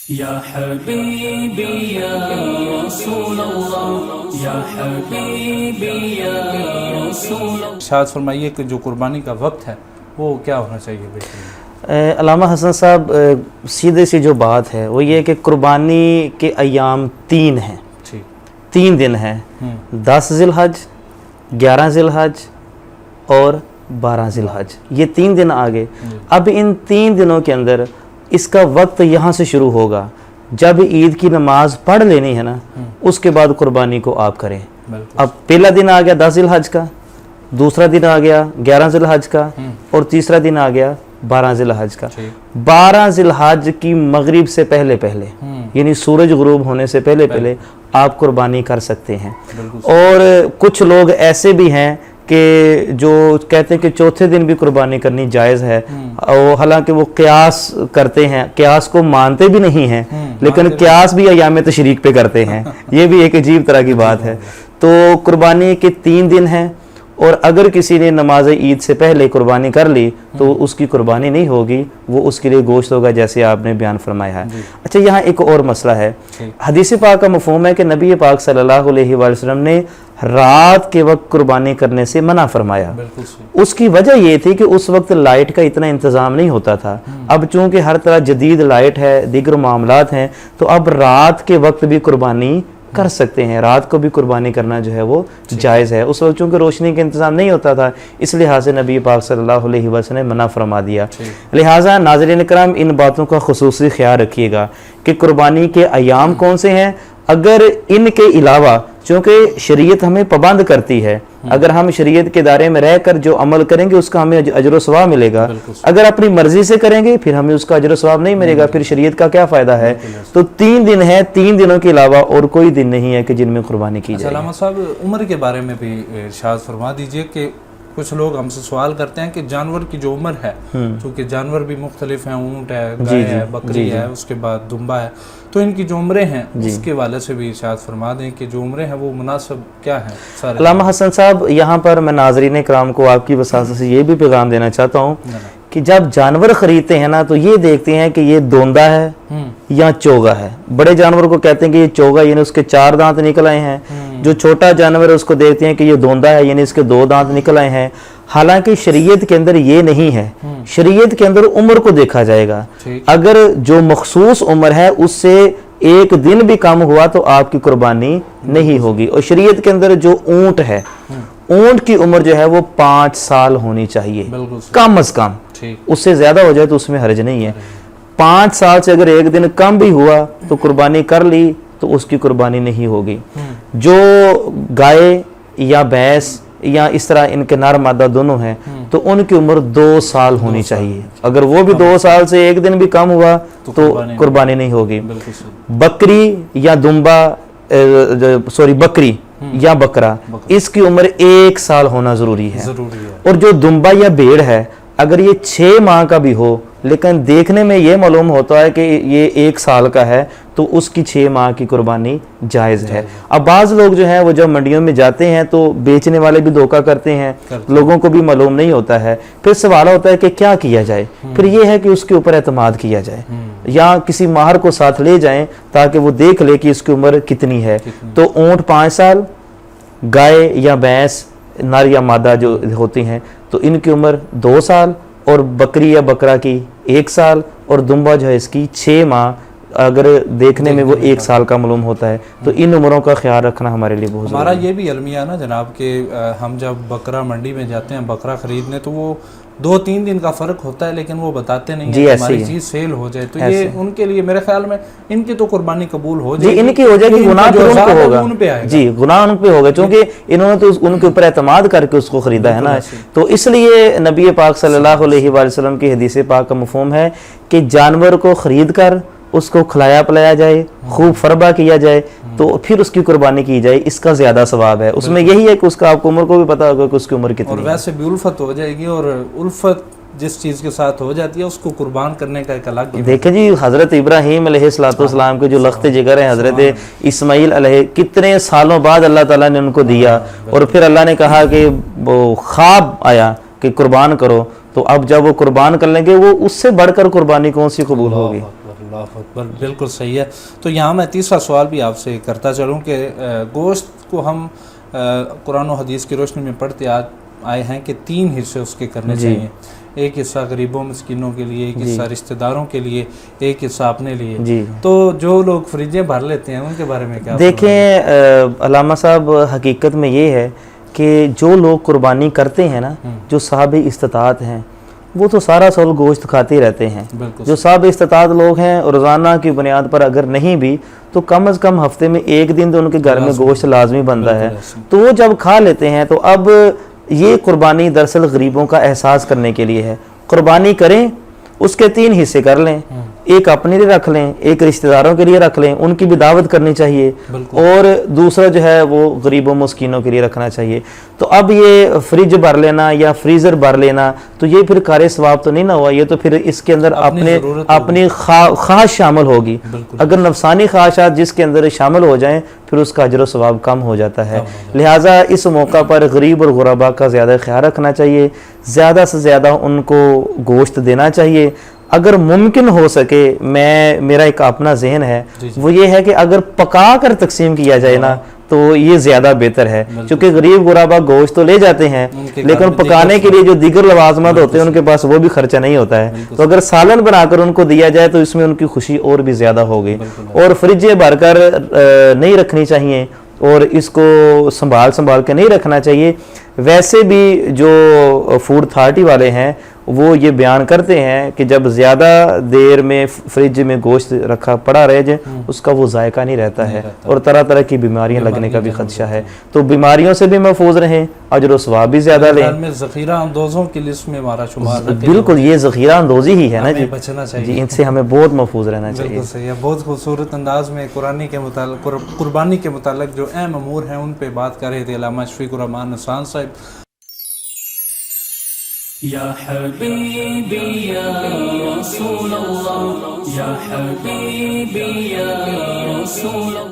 یا حبیبی یا رسول اللہ یا حبیبی یا رسول اللہ. ارشاد فرمائیے کہ جو قربانی کا وقت ہے وہ کیا ہونا چاہیے بہترین؟ علامہ حسن صاحب سیدھے سی جو بات ہے وہ یہ کہ قربانی کے ایام 3 ہیں، 3 دن ہیں، 10 ذی الحج، 11 ذی الحج اور 12 ذی الحج، یہ 3 دن آگے. اب ان 3 دنوں کے اندر اس کا وقت یہاں سے شروع ہوگا. جب عید کی نماز پڑھ لینی ہے نا اس کے بعد قربانی کو آپ کریں. اب پہلا دن آ گیا 10 ذی الحج کا، دوسرا دن آ گیا 11 ذی الحج کا اور تیسرا دن آ گیا 12 ذی الحج کا. 12 ذی الحج کی مغرب سے پہلے یعنی سورج غروب ہونے سے پہلے آپ قربانی کر سکتے ہیں. اور کچھ لوگ ایسے بھی ہیں کہ جو کہتے ہیں کہ چوتھے دن بھی قربانی کرنی جائز ہے، حالانکہ وہ قیاس کرتے ہیں، قیاس کو مانتے بھی نہیں ہیں لیکن قیاس بھی ایام تشریق پہ کرتے ہیں. یہ بھی ایک عجیب طرح کی بات ہے. تو قربانی کے 3 دن ہیں اور اگر کسی نے نماز عید سے پہلے قربانی کر لی تو اس کی قربانی نہیں ہوگی، وہ اس کے لیے گوشت ہوگا جیسے آپ نے بیان فرمایا ہے. اچھا، یہاں ایک اور مسئلہ ہے. حدیث پاک کا مفہوم ہے کہ نبی پاک صلی اللہ علیہ وآلہ وسلم نے رات کے وقت قربانی کرنے سے منع فرمایا. اس کی وجہ یہ تھی کہ اس وقت لائٹ کا اتنا انتظام نہیں ہوتا تھا. اب چونکہ ہر طرح جدید لائٹ ہے، دیگر معاملات ہیں، تو اب رات کے وقت بھی قربانی کر سکتے ہیں. رات کو بھی قربانی کرنا جو ہے وہ جائز ہے. اس وقت چونکہ روشنی کا انتظام نہیں ہوتا تھا اس لحاظ سے نبی پاک صلی اللہ علیہ وسلم نے منع فرما دیا. لہٰذا ناظرین کرام ان باتوں کا خصوصی خیال رکھیے گا کہ قربانی کے ایام کون سے ہیں. اگر ان کے علاوہ چونکہ شریعت ہمیں پابند کرتی ہے، اگر ہم شریعت کے دائرے میں رہ کر جو عمل کریں گے اس کا ہمیں اجر و ثواب ملے گا. اگر اپنی مرضی سے کریں گے پھر ہمیں اس کا اجر و ثواب نہیں ملے گا، پھر شریعت کا کیا فائدہ ہے. تو 3 دن ہیں، 3 دنوں کے علاوہ اور کوئی دن نہیں ہے کہ جن میں قربانی کی جائے. علامہ صاحب عمر کے بارے میں بھی ارشاد فرما دیجئے کہ کچھ لوگ ہم سے سوال کرتے ہیں کہ جانور کی جو عمر ہے، چونکہ جانور بھی مختلف ہیں، اونٹ ہے، گائے ہے، بکری ہے، اس کے بعد دمبا ہے، تو ان کی جو عمریں ہیں اس کے والے سے بھی ارشاد فرما دیں کہ جو عمریں ہیں وہ مناسب کیا ہیں. علامہ حسن صاحب یہاں پر میں ناظرین کرام کو آپ کی وساطت سے یہ بھی پیغام دینا چاہتا ہوں کہ جب جانور خریدتے ہیں نا تو یہ دیکھتے ہیں کہ یہ دوندا ہے یا چوگا ہے. بڑے جانور کو کہتے ہیں کہ یہ چوگا یعنی اس کے 4 دانت نکل آئے ہیں. جو چھوٹا جانور ہے اس کو دیکھتے ہیں کہ یہ دوندا ہے یعنی اس کے 2 دانت نکل آئے ہیں. حالانکہ شریعت کے اندر یہ نہیں ہے. شریعت کے اندر عمر کو دیکھا جائے گا. اگر جو مخصوص عمر ہے اس سے 1 دن بھی کم ہوا تو آپ کی قربانی نہیں ہوگی. اور شریعت کے اندر جو اونٹ ہے، اونٹ کی عمر جو ہے وہ 5 سال ہونی چاہیے کم از کم. اس سے زیادہ ہو جائے تو اس میں حرج نہیں ہے. 5 سال سے اگر 1 دن کم بھی ہوا تو قربانی کر لی تو اس کی قربانی نہیں ہوگی. جو گائے یا بھینس یا اس طرح ان کے نر مادہ دونوں ہیں تو ان کی عمر 2 سال ہونی چاہیے. اگر وہ بھی 2 سال سے 1 دن بھی کم ہوا تو قربانی نہیں ہوگی. بکری یا بکری یا بکرا اس کی عمر 1 سال ہونا ضروری ہے. اور جو دمبا یا بھیڑ ہے اگر یہ 6 ماہ کا بھی ہو لیکن دیکھنے میں یہ معلوم ہوتا ہے کہ یہ 1 سال کا ہے تو اس کی 6 ماہ کی قربانی جائز ہے. اب بعض لوگ جو ہیں وہ جب منڈیوں میں جاتے ہیں تو بیچنے والے بھی دھوکہ کرتے ہیں، لوگوں کو بھی معلوم نہیں ہوتا ہے. پھر سوال ہوتا ہے کہ کیا کیا جائے. پھر یہ ہے کہ اس کے اوپر اعتماد کیا جائے یا کسی ماہر کو ساتھ لے جائیں تاکہ وہ دیکھ لے کہ اس کی عمر کتنی ہے. تو اونٹ 5 سال، گائے یا بھینس نر یا مادہ جو ہوتی ہیں تو ان کی عمر 2 سال اور بکری یا بکرا کی 1 سال اور دمبا جو ہے اس کی 6 ماہ. اگر دیکھنے میں وہ 1 سال کا معلوم ہوتا ہے تو ان عمروں کا خیال رکھنا ہمارے لیے بہت ضروری ہے. ہمارا یہ بھی علمیہ نا جناب کہ ہم جب بکرا منڈی میں جاتے ہیں بکرا خریدنے تو وہ 2-3 دن کا فرق ہوتا ہے لیکن وہ بتاتے نہیں ہیں ہماری چیز سیل ہو جائے تو یہ ان کے لیے میرے خیال میں ان کی تو قربانی قبول ہو جائے گی. ان کی ہو جائے گی، گناہ پھر ان پہ ہوگا. جی گناہ ان پہ ہوگا چونکہ انہوں نے تو ان کے اوپر اعتماد کر کے اس کو خریدا ہے نا. تو اس لیے نبی پاک صلی اللہ علیہ وآلہ وسلم کی حدیث پاک کا مفہوم ہے کہ جانور کو خرید کر اس کو کھلایا پلایا جائے، خوب فربا کیا جائے تو پھر اس کی قربانی کی جائے. اس کا زیادہ ثواب ہے. اس میں یہی ہے کہ اس کا آپ کو عمر کو بھی پتا ہوگا کہ اس کی عمر کتنی ہے. اور ویسے بھی الفت ہو جائے گی اور الفت جس چیز کے ساتھ ہو جاتی ہے اس کو قربان کرنے کا ایک الگ دیکھیں جی حضرت ابراہیم علیہ السلام کے جو لخت جگر ہیں، حضرت اسماعیل علیہ کتنے سالوں بعد اللہ تعالیٰ نے ان کو دیا اور پھر اللہ نے کہا کہ وہ خواب آیا کہ قربان کرو. تو اب جب وہ قربان کر لیں گے وہ اس سے بڑھ کر قربانی کون سی قبول ہوگی. اللہ اکبر، بالکل صحیح ہے. تو یہاں میں تیسرا سوال بھی آپ سے کرتا چلوں کہ گوشت کو ہم قرآن و حدیث کی روشنی میں پڑھتے آئے ہیں کہ 3 حصے اس کے کرنے چاہیے. ایک حصہ غریبوں مسکینوں کے لیے، ایک حصہ رشتہ داروں کے لیے، ایک حصہ اپنے لیے. تو جو لوگ فریجیں بھر لیتے ہیں ان کے بارے میں کیا؟ دیکھیں علامہ صاحب، حقیقت میں یہ ہے کہ جو لوگ قربانی کرتے ہیں نا، جو صاحب استطاعت ہیں، وہ تو سارا سال گوشت کھاتے رہتے ہیں. جو صاحب استطاعت لوگ ہیں روزانہ کی بنیاد پر اگر نہیں بھی تو کم از کم ہفتے میں 1 دن تو ان کے گھر میں گوشت لازمی بنتا ہے. تو وہ جب کھا لیتے ہیں تو اب یہ قربانی دراصل غریبوں کا احساس کرنے کے لیے ہے. قربانی کریں، اس کے 3 حصے کر لیں، ایک اپنے لیے رکھ لیں، ایک رشتہ داروں کے لیے رکھ لیں، ان کی بھی دعوت کرنی چاہیے، اور دوسرا جو ہے وہ غریبوں مسکینوں کے لیے رکھنا چاہیے. تو اب یہ فریج بھر لینا یا فریزر بھر لینا تو یہ پھر کار ثواب تو نہیں نہ ہوا، یہ تو پھر اس کے اندر اپنی خواہش شامل ہوگی. اگر نفسانی خواہشات جس کے اندر شامل ہو جائیں پھر اس کا اجر و ثواب کم ہو جاتا ہے. لہٰذا اس موقع پر غریب اور غربا کا زیادہ خیال رکھنا چاہیے، زیادہ سے زیادہ ان کو گوشت دینا چاہیے. اگر ممکن ہو سکے، میرا ایک اپنا ذہن ہے وہ یہ ہے کہ اگر پکا کر تقسیم کیا جائے نا تو یہ زیادہ بہتر ہے، کیونکہ غریب غربا گوشت تو لے جاتے ہیں لیکن پکانے کے لیے جو دیگر لوازمات ہوتے ہیں ان کے پاس وہ بھی خرچہ نہیں ہوتا ہے. تو اگر سالن بنا کر ان کو دیا جائے تو اس میں ان کی خوشی اور بھی زیادہ ہوگی. اور فریجیں بھر کر نہیں رکھنی چاہیے اور اس کو سنبھال کے نہیں رکھنا چاہیے. ویسے بھی جو فوڈ اتھارٹی والے ہیں وہ یہ بیان کرتے ہیں کہ جب زیادہ دیر میں فریج میں گوشت رکھا پڑا رہ جائے اس کا وہ ذائقہ نہیں رہتا ہے اور طرح طرح کی بیماریاں لگنے کا بھی خدشہ ہے. تو بیماریوں سے بھی محفوظ رہیں، اجر و ثواب بھی زیادہ لیں. ذخیرہ اندوزوں کی لسٹ میں ہمارا شمار بالکل یہ ذخیرہ اندوزی ہی ہے نا جی، بچنا چاہیے. ان سے ہمیں بہت محفوظ رہنا چاہیے. بالکل صحیح ہے. بہت خوبصورت انداز میں قربانی کے متعلق جو اہم امور ہیں ان پہ بات کر رہے تھے علامہ شفیق الرحمان نصان صاحب. یا حبیبی یا رسول اللہ، یا حبیبی یا رسول اللہ.